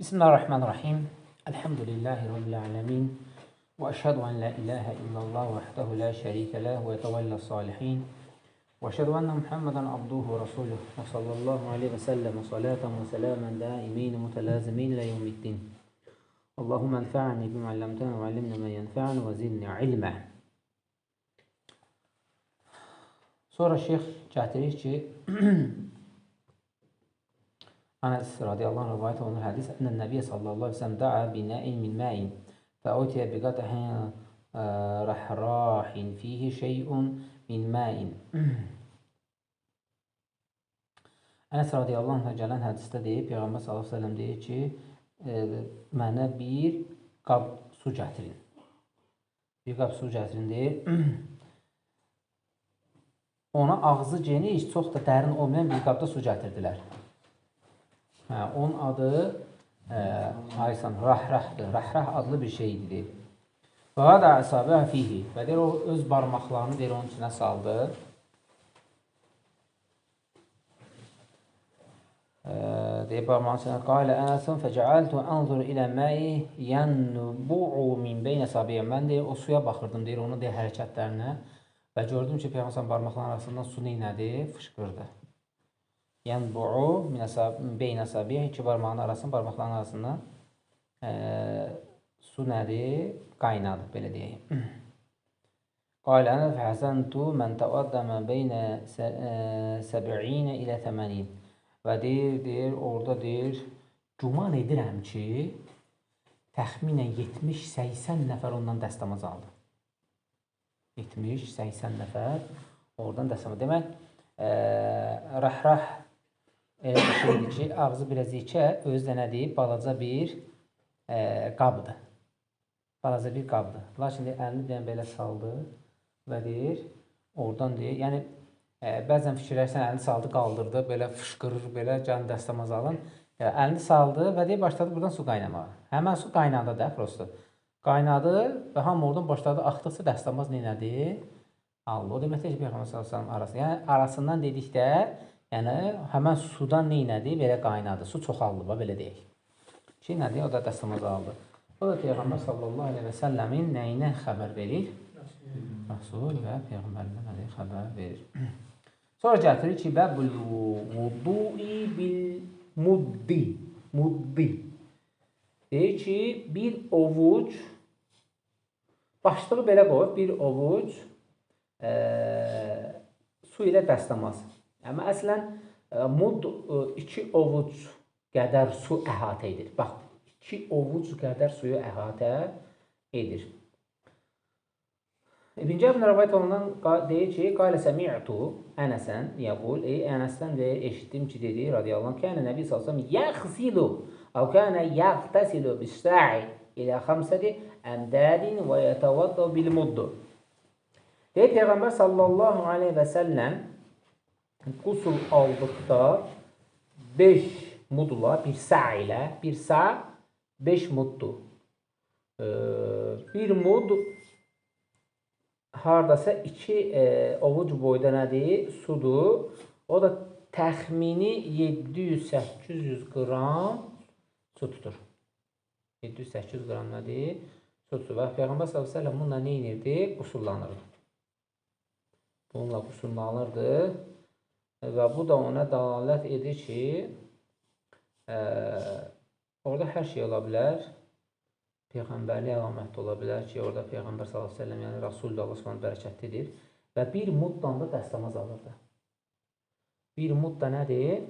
Bismillahirrahmanirrahim. Elhamdülillahi Rabbil alemin. Və əşhədu ən la ilahə illallah vəhdəhu la şərikə ləh və yətəvəllə salihin. Və əşhədu ənə Muhammedən abduhu və rasuluh və sallallahu aleyhi və səlləm salatan və səlamən daimin mütələzimin ilə yevmiddin. Allahumma ənfa'ni bimə əlləmtənə və allimnə mə yənfa'ni və zidni ilmə. Sonra şeyx gətirir ki, Anas radiyallahu anh rivayət olunur hədis Ənən Nəbiyyə sallallahu aleyhi ve sellem da'a binəin min məin fəutiyə biqətəhin rəhrahin fihi şeyun min məin. Anas radiyallahu anh gələn hədisdə deyib, Peyğəmbər sallallahu aleyhi ve sellem deyir ki, mənə bir qab su gətirin. Bir qab su gətirin deyir. Ona ağzı geniş, çox da dərin olmayan bir qabda su gətirdilər. Onun adı Rahrahdır. Rahrah adlı bir şeydir. Və da əsabə fihi. Və deyir, o öz barmaqlarını deyir, onun içinə saldı. Deyir, barmağının içinə qalə ənəsən fəcəaltu ənzur ilə məyi yənbu'u min beynə sabiyyən. Mən deyir, o suya baxırdım, deyir, onun deyir, hərəkətlərinə. Və gördüm ki, Peyğəmbər barmaqların arasından su neynədir? Fışqırdı. Yənbu'u min beynə sabiyyən. İki barmaqların arasından su nədir? Qaynadı, belə deyək. Qalə ənə fəhəsəntu mən təvaddəmə beynə səbi'inə ilə təmənin. Və deyir, orada deyir, güman edirəm ki, təxminən 70-80 nəfər ondan dəstəmaz aldı. 70-80 nəfər oradan dəstəmaz. Demək, Rahrah elə bir şeydir ki, ağzı biraz yekə, özü də nədir? Balaca bir qabdır. Balaca bir qabdır. Lakin deyir, əlini deyən belə saldı və deyir, oradan deyir, yəni bəzən fikirlərsən, əlini saldı, qaldırdı, belə fışqırır, belə can dəstəmaz alın. Əlini saldı və deyir, başladı buradan su qaynamağa. Həmən su qaynadı da, prosto. Qaynadı və hamı oradan başladı, axdıqca dəstəmaz neynədir? Aldı. O deməkdir ki, Peyğəmbər sallallahu arasında. Yəni, arasından dedikdə, yəni, həmən sudan neynədir? Belə qaynadı. Su çoxaldı, belə deyək. Ki, nədir? O da dəstəmaz aldı. O da Peyğəmbər sallallahu aleyhi və səlləmin nəyinə xəbər verir? Rasul və Peyğəmbərindən nədir? Xəbər verir. Sonra gətirir ki, bəbul vudu'i bil muddi. Muddi. Deyir ki, bir ovuc, başlığı belə qoyur, bir ovuc su ilə dəstəmaz. Amma əslən, mud 2 ovuc qədər su əhatə edir. Bax, 2 ovuc qədər suyu əhatə edir. İbn Cəbr rivayət olunan deyir ki, qalə səmi'tu Ənəsən yəqul, Ənəsdən də eşitdim ki, dedi, radiyallahu anh, kənə Nəbi sallallahu yəxsilu, əv kənə yəqtəsilu bis-sa'i ilə 5 əmdədin və yətəvadda bil-muddu. Deyir, Peyğəmbər sallallahu aleyhi və səlləm qusul aldıqda 5 mudla, bir sa ilə, bir sa 5 muddur. Bir mud haradasa 2 ovuc boyda nədir? Sudur. O da təxmini 700-800 qram su tutur. 700-800 qram nədir? Su tutur. Və Peyğəmbər sallallahu aleyhi və səlləm bununla nə inirdi? Qusullanırdı. Bununla qusullanırdı. Və bu da ona dəlalət edir ki, orada hər şey ola bilər. Peyğəmbərlik əlamətdə ola bilər ki, orada Peyğəmbər sallallahu aleyhi və səlləm, yəni Rasul da Allah subhanahu bərəkətlidir. Və bir muddan da dəstəmaz alırdı. Bir mud da nədir?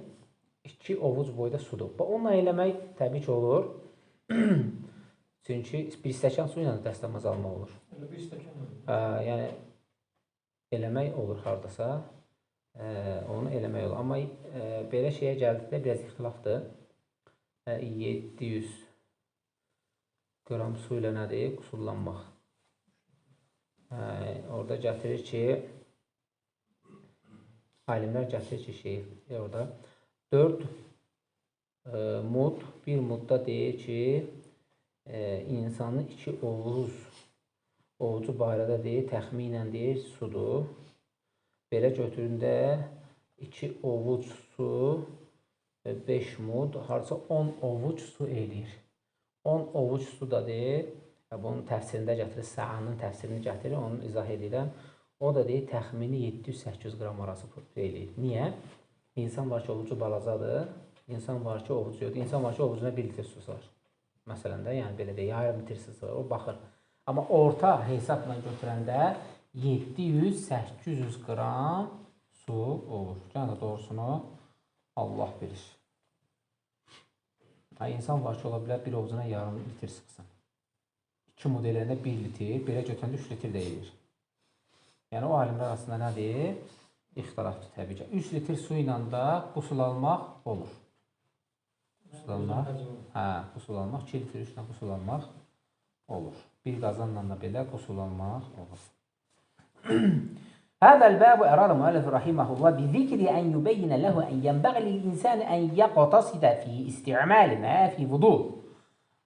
2 ovuc boyda sudur. Onunla eləmək təbii ki olur. Çünki bir stəkan su ilə dəstəmaz almaq olur. Bir stəkan yəni eləmək olur haradasa. Onu eləmək olur. Amma belə şeyə gəldikdə biraz ixtilafdır. 700 qram su ilə nədir? Qusullanmaq. Orada gətirir ki, alimlər gətirir ki, orada 4 mud, bir mudda deyir ki, insanın 2 ovucu barədə deyir, təxminən deyir, sudur. Belə götüründə 2 ovuc su 5 mud, harca 10 ovuc su eləyir. 10 ovuc su da deyir, bunun təfsirində gətirir, səanın təfsirini gətirir, onu izah edirəm. O da deyir, təxmini 700-800 qram arası eləyir. Niyə? İnsan var ki, ovucu balacadır, insan var ki, ovucu yoxdur. İnsan var ki, ovucuna 1 litr su sığır. Məsələn də, yəni belə deyir, yarım litr su sığır, o baxır. Amma orta hesabla götürəndə 700-800 qram su olur. Yəni doğrusunu Allah bilir. İnsan var ki, ola bilər bir ovucuna yarım litr sıxsın. 2 modellərində 1 litr, belə götürəndə 3 litr deyilir. Yəni o alimlər arasında nədir? İxtilafdır təbii ki. 3 litr su ilə də qusul almaq olur. Qusul almaq, qusul almaq, 2 litr 3 ilə qusul almaq olur. Bir qazanla da belə qusul almaq olur. هذا الباب أراد المؤلف رحمه الله بذكر أن يبين له أن ينبغي للإنسان أن يقتصد في استعمال ما في وضوء.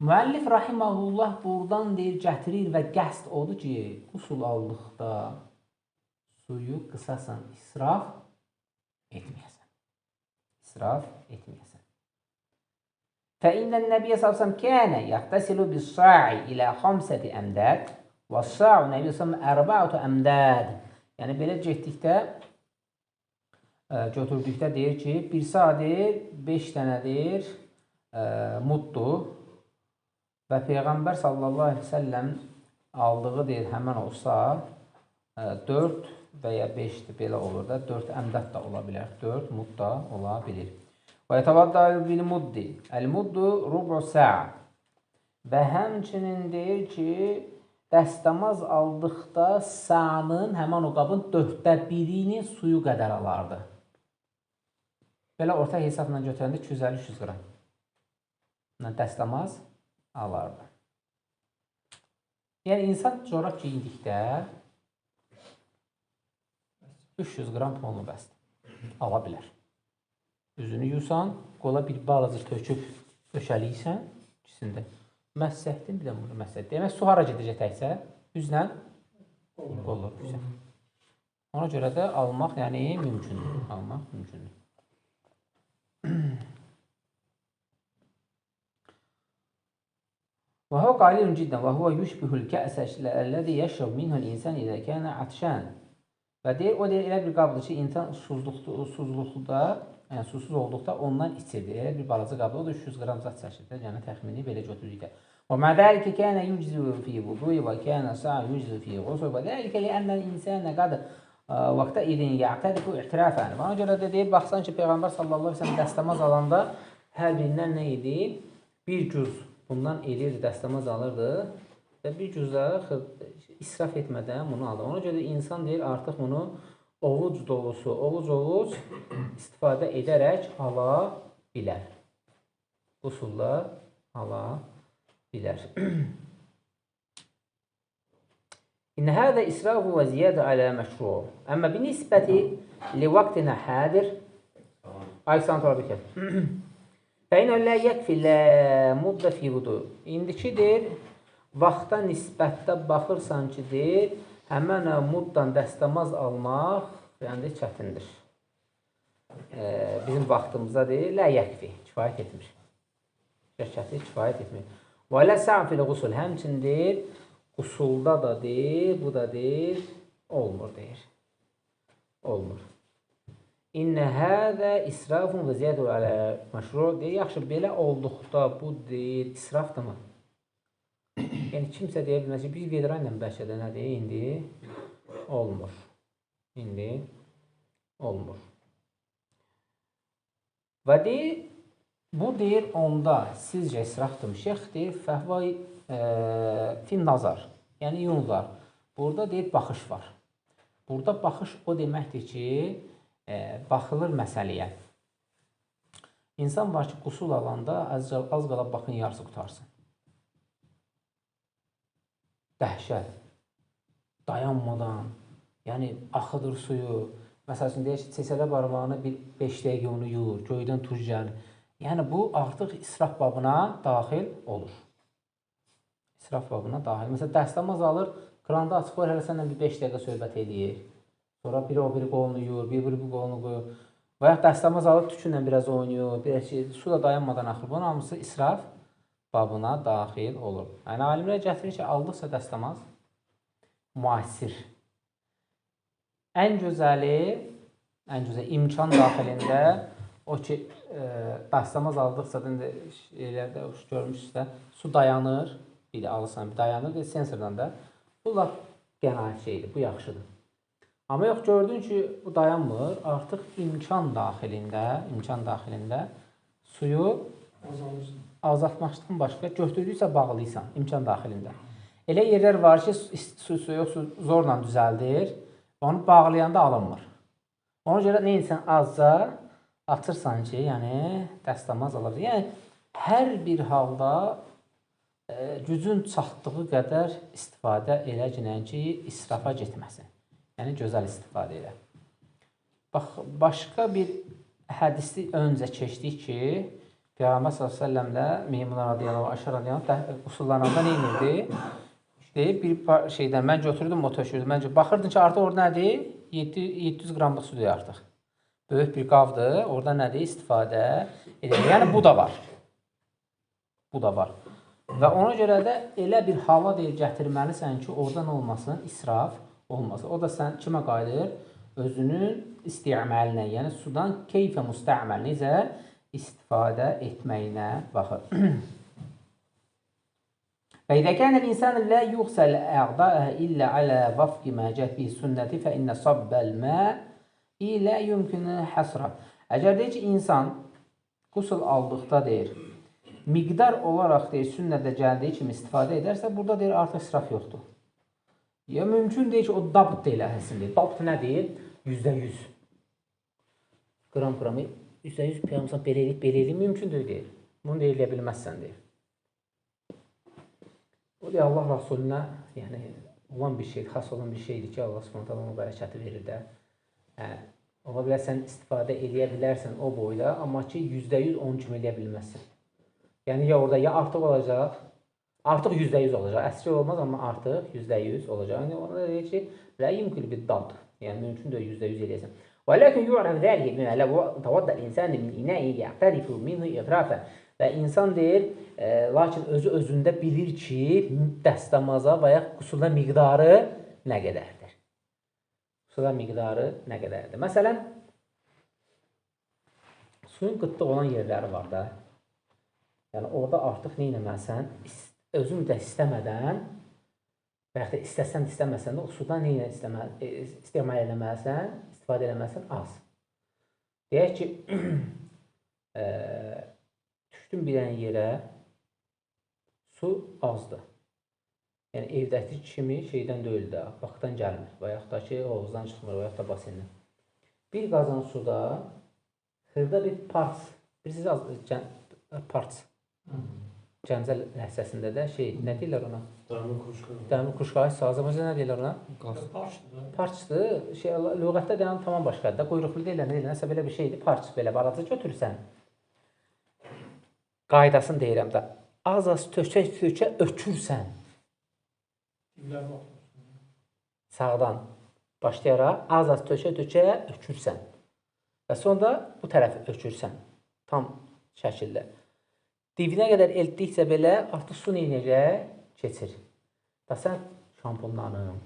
Müəllif rahimehullah buradan deyir, gətirir və qəsd odur ki, qusul aldıqda suyu qısasan israf etməyəsən. İsraf etməyəsən. فإن النبي صلى الله عليه وسلم كان يغتسل بالصاع إلى 5 أمداد والصاع النبي صلى الله عليه وسلم 4 أمداد. Yəni belə getdikdə, götürdükdə deyir ki, bir sadir 5 dənədir muddur və Peyğəmbər sallallahu aleyhi ve sellem aldığı deyir, həmən olsa 4 və ya 5-dir, belə olur da, 4 əmdad da ola bilər, 4 mud da ola bilir. Və yətavadda bil muddi, əl-muddu rubu sa'a və həmçinin deyir ki, dəstəmaz aldıqda sa'nın, həmən o qabın 1/4-inin suyu qədər alardı. Belə orta hesabla götürəndə 250-300 qram dəstəmaz alardı. Yəni, insan corab giyindikdə 300 qram ponu bəsdir, ala bilər. Üzünü yusan, qola bir balacı töküb döşəliysən ikisində. Məsəhdir, bir də bunu məsəhdir. Demək, su hara gedəcək təksə? Üzlə qollar üzə. Ona görə də almaq, yəni mümkündür. Almaq mümkündür. وهو قليل جدا وهو يشبه الكأس الذي يشرب منه الإنسان إذا كان عطشان. Və deyir, o deyir, elə bir qabdır ki, insan susuzluqda, yəni susuz olduqda ondan içirdir. Elə bir balaca qabdır, o da 300 qram zat çəkirdir. Yəni təxmini belə götürdükdə. ومع ذلك كان يجزئ في وضوء وكان ساعة يجزئ في غسل وذلك لأن الإنسان قد وقتئذ يعترف اعترافا. Ona görə də deyir, baxsan ki, Peyğəmbər sallallahu əleyhi və səlləm dəstəmaz alanda hər birindən nə idi? Bir cüz bundan eləyirdi, dəstəmaz alırdı və bir cüzləri israf etmədən bunu aldı. Ona görə insan deyir, artıq bunu ovuc dolusu, ovuc istifadə edərək ala bilər. Qusulla ala bilər. إن هذا إسراف وزيادة على مشروع. أما بالنسبة لوقتنا حاضر فإنه لا يكفي المدة في وضوء. İndikidir, vaxta nisbətdə baxırsan ki, deyir, həmən muddan dəstəmaz almaq yəni çətindir. Bizim vaxtımızda deyir, lə yəkfi, kifayət etmir. Şəkəti kifayət etmir. Və lə sə'an fil qusul, həmçin deyir, qusulda da deyir, bu da deyir, olmur deyir. Olmur. İnnə hədə israfun və ziyadun alə məşru deyir, yaxşı, belə olduqda bu deyir, israfdır mı? Yəni, kimsə deyə bilməz ki, bir vedra ilə bəlkə də nə deyir, indi olmur. İndi olmur. Və deyir, bu deyir, onda sizcə israfdır mı? Şeyx deyir, fəhvay fin nazar, yəni yunlar. Burada deyir, baxış var. Burada baxış o deməkdir ki, baxılır məsələyə. İnsan var ki, qusul alanda az qala baxın yarısı qutarsın. Dəhşət, dayanmadan, yəni axıdır suyu. Məsəl üçün, deyək ki, çeçələ barmağını bir 5 dəqiqə onu yuyur, göydən tuş gəlir. Yəni, bu artıq israf babına daxil olur. İsraf babına daxil. Məsələn, dəstəmaz alır, kranda açıq var, hələ sənlə bir 5 dəqiqə söhbət edir. Sonra biri o biri qolunu yuyur, biri bu qolunu qoyur. Və ya dəstəmaz alıb tükünlə biraz oynayır, biraz şey, su da dayanmadan axır. Bunun hamısı israf babına daxil olur. Yəni alimlər gətirir ki, aldıqca dəstəmaz müasir. Ən gözəl imkan daxilində o ki, dəstəmaz aldıqca da şeylərdə görmüşsünüz də, su dayanır, biri alırsan, bir dayanır, bir sensordan da. Bu lap qənaət şeydir, bu yaxşıdır. Amma yox, gördün ki, bu dayanmır, artıq imkan daxilində suyu azaltmaqdan başqa götürdüksə bağlıysan, imkan daxilində. Elə yerlər var ki, su yox, su zorla düzəldir, onu bağlayanda alınmır. Ona görə nə insan azca atırsan ki, yəni dəstəmaz alır. Yəni, hər bir halda gücün çatdığı qədər istifadə elə ki, israfa getməsin. Yəni, gözəl istifadə elə. Bax, başqa bir hədisi öncə keçdik ki, Peyğəmbər s.ə.v-lə Meymuna radiyallahu, Ayşə radiyallahu usullananda nə edirdi? İşte, bir şeydən mən götürdüm, o tökürdüm. Məncə, baxırdın ki, artıq orada nədir? 700 qramlıq sudur artıq. Böyük bir qavdır, orada nədir? İstifadə edir. Yəni, bu da var. Bu da var. Və ona görə də elə bir hava deyil gətirməlisən ki, oradan olmasın, israf olmasın. O da sən kimə qayıdır? Özünün istiməlinə, yəni sudan keyfə müstəməl, necə istifadə etməyinə baxır. Və idə kənə l'insan lə yuxsəl əqdəə illə alə vafqi mə cəhbi sünnəti fə innə sabbəl mə ilə yümkünü həsra. Əgər deyir ki, insan qusul aldıqda deyir, miqdar olaraq deyir, sünnədə gəldiyi kimi istifadə edərsə, burada deyir, artıq israf yoxdur. Ya mümkün deyil ki, o dabt deyil əhəsin deyil. Dabt nə deyil? %100. Qram-qramı %100 peyğəmbər belə eləyib, mümkün deyil. Bunu da eləyə bilməzsən deyil. O deyir, Allah Rasuluna yəni, olan bir şeydir, xas olan bir şeydir ki, Allah Subhanahu ona bərəkəti verir də. Ola bilər, sən istifadə eləyə bilərsən o boyda, amma ki, %100 onun kimi eləyə bilməzsən. Yəni, ya orada ya artıq olacaq, artıq %100 olacaq. Əsri olmaz, amma artıq %100 olacaq. Yəni, ona da deyir ki, lə yumkül bir dad. Yəni, mümkün də %100 eləyəsən. Və ləkin yu'rəf zəliyə minə lə təvaddə insəni min inəyi yəqtərifu minhu iqrafə. Və insan deyir, lakin özü özündə bilir ki, dəstəmaza və ya qusulda miqdarı nə qədərdir? Qusulda miqdarı nə qədərdir? Məsələn, suyun qıtlıq olan yerləri var da. Yəni, orada artıq nə eləməlisən? Özün də istəmədən və yaxud da istəsən, istəməsən də o sudan nə istimal eləməlisən, istifadə eləməlisən az. Deyək ki, düşdün bir dənə yerə, su azdır. Yəni, evdəki kimi şeydən deyil də, vaxtdan gəlmir və yaxud da ki, hovuzdan çıxmır və yaxud da basindən. Bir qazan suda xırda bir parç, bilirsiniz, parç. Gəncə ləhsəsində də şey, nə deyirlər ona? Dəmir kuşqayı sazımızda nə deyirlər ona? Parçdır. Lüğətdə deyən tamam başqadır da. Quyruqlu deyirlər, nəsə belə bir şeydir. Parç belə balaca götürürsən. Qaydasını deyirəm də. Az-az tökə ötürsən. Sağdan başlayaraq az-az tökə ötürsən. Və sonra bu tərəfi ötürsən. Tam şəkildə. Dibinə qədər eltdikcə belə artıq su neynəcək? Keçir. Və sən şampunlarım,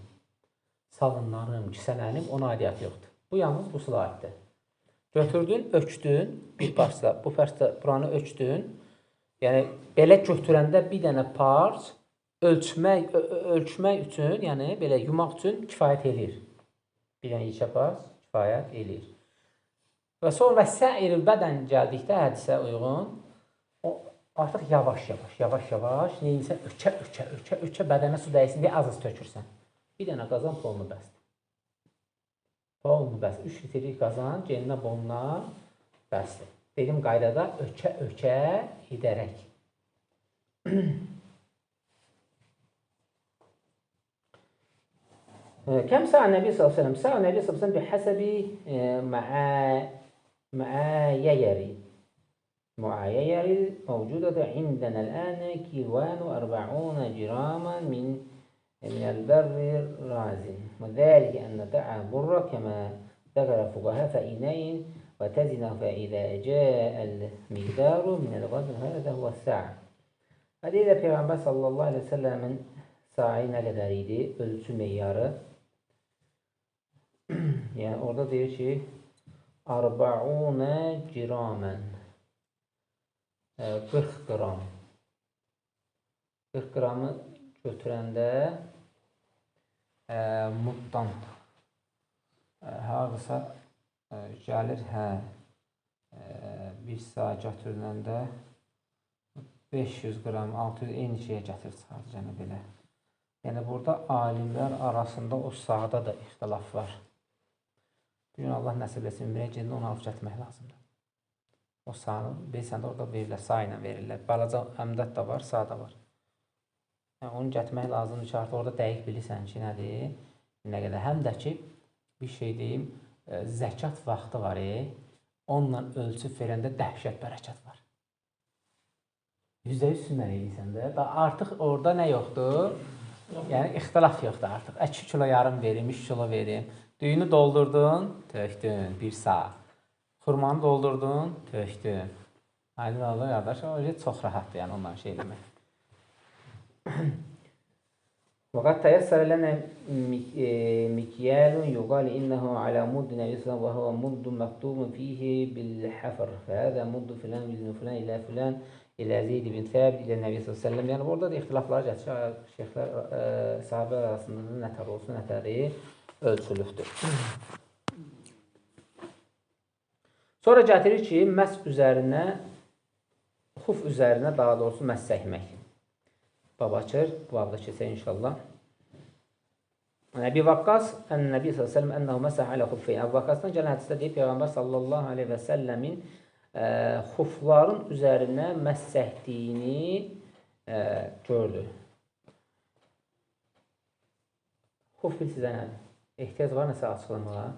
sabunlarım, kisələrim ona aidiyyatı yoxdur. Bu yalnız qusula aiddir. Götürdün, ökdün, bir parçda, bu parçda buranı ökdün. Yəni, belə götürəndə bir dənə parç ölçmək üçün, yəni belə yumaq üçün kifayət eləyir. Bir dənə yekə parç kifayət eləyir. Və sonra sə'irül bədən gəldikdə hədisə uyğun, artıq yavaş-yavaş neyinsə ökə bədənə su dəysin deyə az-az tökürsən. Bir dənə qazan polunu bəsdir. Polunu bəsdir. 3 litrlik qazan geninə boluna bəsdir. Dedim qaydada ökə edərək. Kəm sə'a Nəbi s.ə.v. Sə'a Nəbi s.ə.v. bihəsəbi mə'ayəri. معايير موجودة عندنا الآن كيلوان 40 جراما من البر الرازي وذلك أن دعا بر كما ذكر الفقهاء فإنين وتزن فإذا جاء المقدار من الوزن هذا هو الساع. Və deyir Peyğəmbər sallallahu aleyhi ve sellemin sa'i nə qədər idi? Ölçü meyarı. Yəni orada deyir ki 40 giramən 40 qram 40 qramı götürəndə muddan hardasa gəlir bir saat götürüləndə 500 qram 600 eyni şeyə gətirib çıxardı yəni belə. Yəni burada alimlər arasında o sağda da ixtilaf var. Bu gün Allah nəsib etsin, ümrəyə gedin, onu alıb gətirmək lazımdır. O sağını, bilsən də orada verirlər, sağ ilə verirlər. Balaca əmdad da var, sağ da var. Yəni, onu gətirmək lazımdır ki, artıq orada dəqiq bilirsən ki, nədir, nə qədər. Həm də ki, bir şey deyim, zəkat vaxtı var, onunla ölçüb verəndə dəhşət bərəkət var. %100 sünnə eləyirsən də, artıq orada nə yoxdur? Yəni, ixtilaf yoxdur artıq. 2 kilo yarım verim, 3 kilo verim. Düyünü doldurdun, tökdün, bir sağ. Xurmanı doldurdun, tökdün. Aydın oldu, qardaş, o çox rahatdır, yəni ondan şey eləmək. وقد تيسر لنا مكيال يقال إنه على مد النبي صلى الله عليه وسلم وهو مد مكتوب فيه بالحفر فهذا مد فلان بن فلان إلى فلان إلى زيد bin ثابت إلى النبي صلى الله عليه وسلم. Yəni burada da ixtilaflar gətirir. Şeyxlər, sahabe arasında nətər olsun, nətəri ölçülübdür. Sonra gətirir ki, məs üzərinə, xuf üzərinə daha doğrusu məs çəkmək. Bab açır, bu babda keçək inşallah. Əbi Vakkas, Ən-Nəbi s.ə.v. Ənəhu məsəh alə xuffeyn. Əbi Vakkasdan gələn hədisdə deyib, Peyğəmbər sallallahu aleyhi və səlləmin xufların üzərinə məs çəkdiyini gördü. Xuf sizə nədir? Ehtiyac var nəsə açıqlamağa.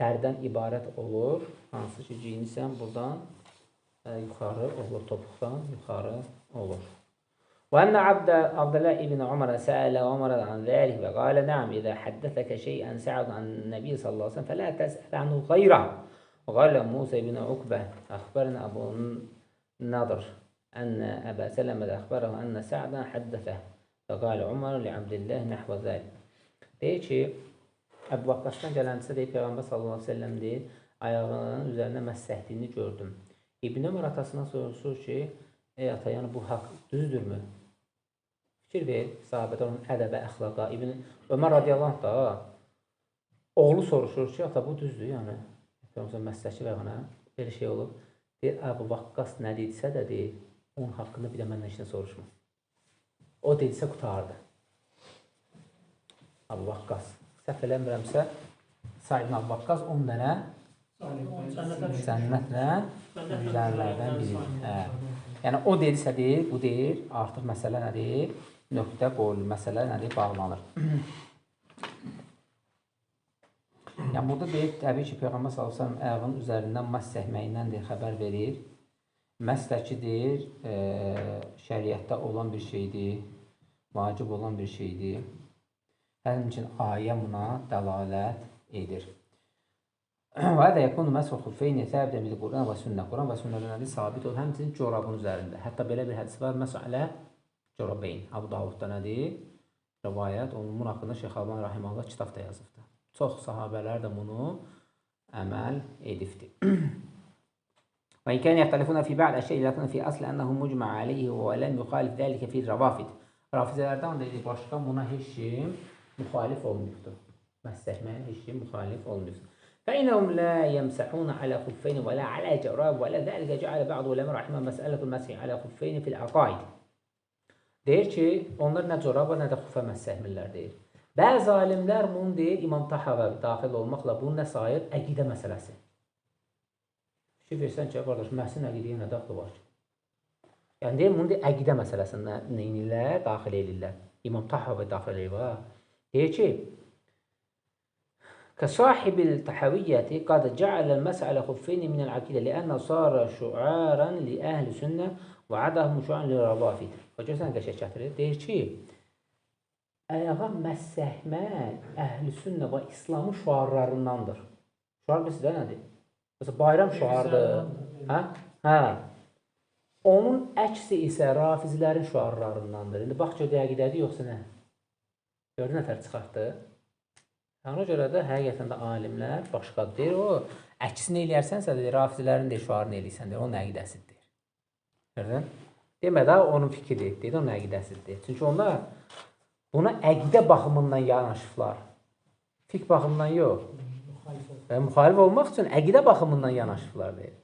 Dərdən ibarət olur. Hansı ki, giyinirsən, buradan yuxarı olur, topuqdan yuxarı olur. وأن عبد الله بن عمر سأل عمر عن ذلك فقال نعم إذا حدثك شيئا سعد عن النبي صلى الله عليه وسلم فلا تسأل عنه غيره. وقال موسى بن عقبة أخبرنا أبو النضر أن أبا سلمة أخبره أن سعدا حدثه فقال عمر لعبد الله نحو ذلك. Deyir ki, Əbu Vaqqasdan gələnsə deyir, Peyğəmbər sallallahu aleyhi ve sellem deyir, ayağının üzərində məssəhdiyini gördüm. İbn Ömər atasından soruşur ki, ey ata, yəni bu haqq düzdürmü? Fikir ver, sahabədə onun ədəbə, əxlaqa. İbn Ömər radiyallahu anh da oğlu soruşur ki, ata bu düzdür, yəni. Peyğəmbər məsləhəti və ona belə şey olub. Deyir, Əbu Vaqqas nə dedirsə də deyir, onun haqqında bir də məndən işini soruşma. O dedirsə qutardı. Əbu Vaqqas. Səhv eləmirəmsə, Said Əbu Vaqqas 10 dənə cənnətlə güzəllərdən biridir. Yəni, o dedirsə deyir, bu deyir, artıq məsələ nədir? Nöqtə qoyulur, məsələ nədir? Bağlanır. Yəni, burada deyir, təbii ki, Peyğəmbər s.ə.v ayağının üzərindən məs çəkməyindən deyir, xəbər verir. Məsləki deyir, şəriətdə olan bir şeydir, vacib olan bir şeydir. Həmin üçün ayə buna dəlalət edir. Və də yəkunu məsəl xufeyni səbəbdən bilir Quran və sünnə. Quran və sünnələrdə sabit olur, həmçinin corabın üzərində. Hətta belə bir hədis var, məsələ corabeyn. Abu Davudda nədir? Rəvayət, onun haqqında Şeyx Alban Rahiməllah kitab da yazıbdır. Çox sahabələr də bunu əməl edibdir. Və in kən yəxtəlifuna fi bə'd əşyə iləkuna fi asli ənəhu mucmə aleyhi və ləm yuxalif dəlikə fi rəvafid. Rafizələrdən deyir, başqa buna heç kim müxalif olmuyubdur. Məsləhməyə heç kim müxalif olmuyubdur. فإنهم لا يمسحون على خفين ولا على جراب ولا ذلك جعل بعض العلماء رحمه مسألة المسح على خفين في العقائد. Deyir ki, onlar nə coraba, nə də xufə məssəhmirlər deyir. Bəzi alimlər bunu deyir, İmam Tahavə daxil olmaqla bunu nə sayır? Əqidə məsələsi. Fikir versən ki, qardaş, məhsin əqidəyə nə daxil var ki? Yəni deyir, bunu deyir, əqidə məsələsində neynirlər, daxil edirlər. İmam Tahavə daxil edirlər. Deyir ki, كصاحب الطحاوية قد جعل المسح على خفين من العقيدة لأنه صار شعارا لأهل السنة وعدهم شعارا للرافضة. Görürsən qəşəng gətirir. Deyir ki, ayağa məssəhmək əhl-i sünnə və İslamın şuarlarındandır. Şuar bilirsiz də nədir? Məsələn, bayram şüarıdır. Hə? Hə. Onun əksi isə rafizilərin şüarlarındandır. İndi bax gör dəqiqdədir yoxsa nə? Gördün nətər çıxartdı? Ona görə də həqiqətən də alimlər başqa deyir. O əksini eləyərsənsə deyir, rafizilərin də şüarını eləyirsən deyir, onun əqidəsidir. Gördün? Demə də onun fikri deyir, onun əqidəsidir. Çünki onlar buna əqidə baxımından yanaşıblar. Fiqh baxımından yox. Müxalif olmaq üçün əqidə baxımından yanaşıblar deyir.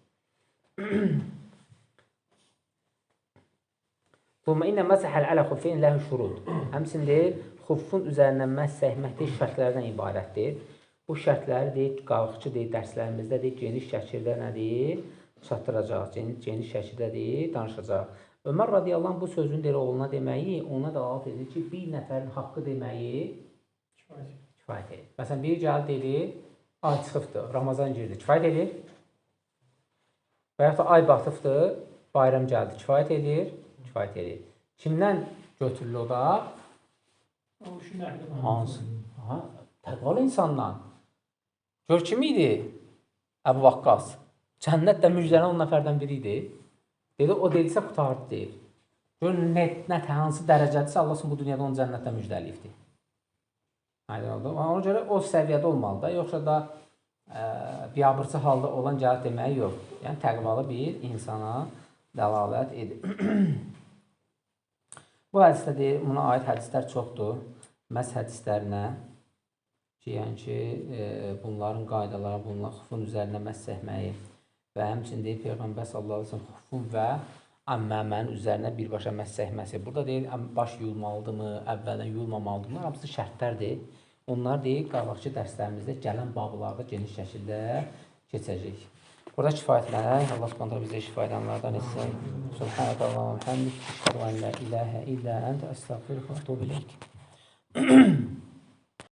Thumma inna məsəhəl alə xuffeyn ləhu şurud. Həmçinin deyir, xuffun üzərindən məhz səhməkdə şərtlərdən ibarətdir. Bu şərtləri deyir, qalıqçı deyir, dərslərimizdə deyir, geniş şəkildə nə deyir? Çatdıracaq, geniş şəkildə deyir, danışacaq. Ömər radiyallahu anh bu sözün deyir, oğluna deməyi, ona da alt edir ki, bir nəfərin haqqı deməyi kifayət edir. Məsələn, biri gəldi deyir, ay çıxıbdır, Ramazan girdi, kifayət edir. Və yaxud da ay batıbdır, bayram gəldi, kifayət edir, kifayət edir. Kimdən götürülür o da? Hansı? Təqvalı insandan. Gör kim idi? Əbu Vaqqas. Cənnətdə müjdələn 10 nəfərdən biri idi. Dedi, o dedisə qutardı deyir. Gör, nə hansı dərəcədirsə, Allah bu dünyada onu cənnətdə müjdəliyibdir. Ona görə o səviyyədə olmalı da, yoxsa da biabırçı halda olan gəlib deməyi yox. Yəni, təqvalı bir insana dəlalət edir. Bu hədisdə deyir, buna aid hədislər çoxdur. Məhz hədislərinə ki, yəni ki, bunların qaydaları, bunların xufun üzərinə məhz səhməyi və həmçinin deyir, Peyğəmbər sallallahu əleyhi və səlləm xufun və əmməmənin üzərinə birbaşa məhz səhməsi. Burada deyir, baş yuyulmalıdırmı, əvvəldən yuyulmamalıdır. Bunlar hamısı şərtlərdir. Onlar deyir, qabaqçı dərslərimizdə gələn bablarda geniş şəkildə keçəcək. Burada kifayətlənək. Allah subhanahu bizə şifayətlənlərdən etsin. Subhanəkallahumma və bihamdik. Əşhədu an la ilahə illə əntə əstəğfiruka və etûbu ileyk.